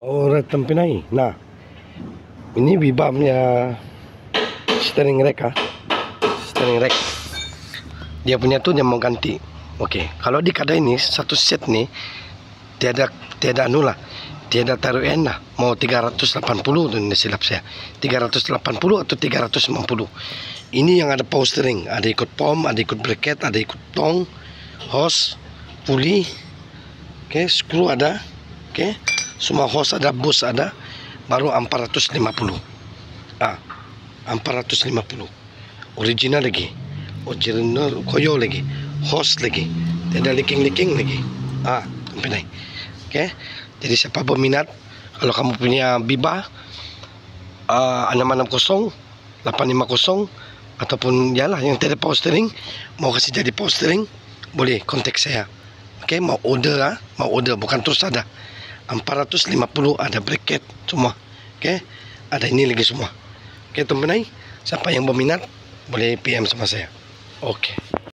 Orang Tempinai. Nah, ini Biba punya steering rack steering rack. Dia punya tuh dia mau ganti. Oke, kalau di kedai ini satu set nih tiada anu lah, tiada taruhan lah. Mau 380 tuh ini silap saya. 380 atau 390. Ini yang ada power steering, ada ikut pom, ada ikut bracket, ada ikut tong, hose, puli. Oke, skru ada. Oke. Semua hose ada, bus ada, baru 450. 450. Original lagi. Original koyo lagi. Hose lagi. Tidak leaking lagi. Sampai naik. Oke. Jadi siapa berminat, kalau kamu punya Biba 660, 850 ataupun yalah yang tidak power steering, mau kasih jadi power steering, boleh kontak saya. Oke, mau order bukan terus ada. 450 ada bracket semua. Oke, ada ini lagi semua. Oke teman-teman, siapa yang berminat boleh PM sama saya. Oke.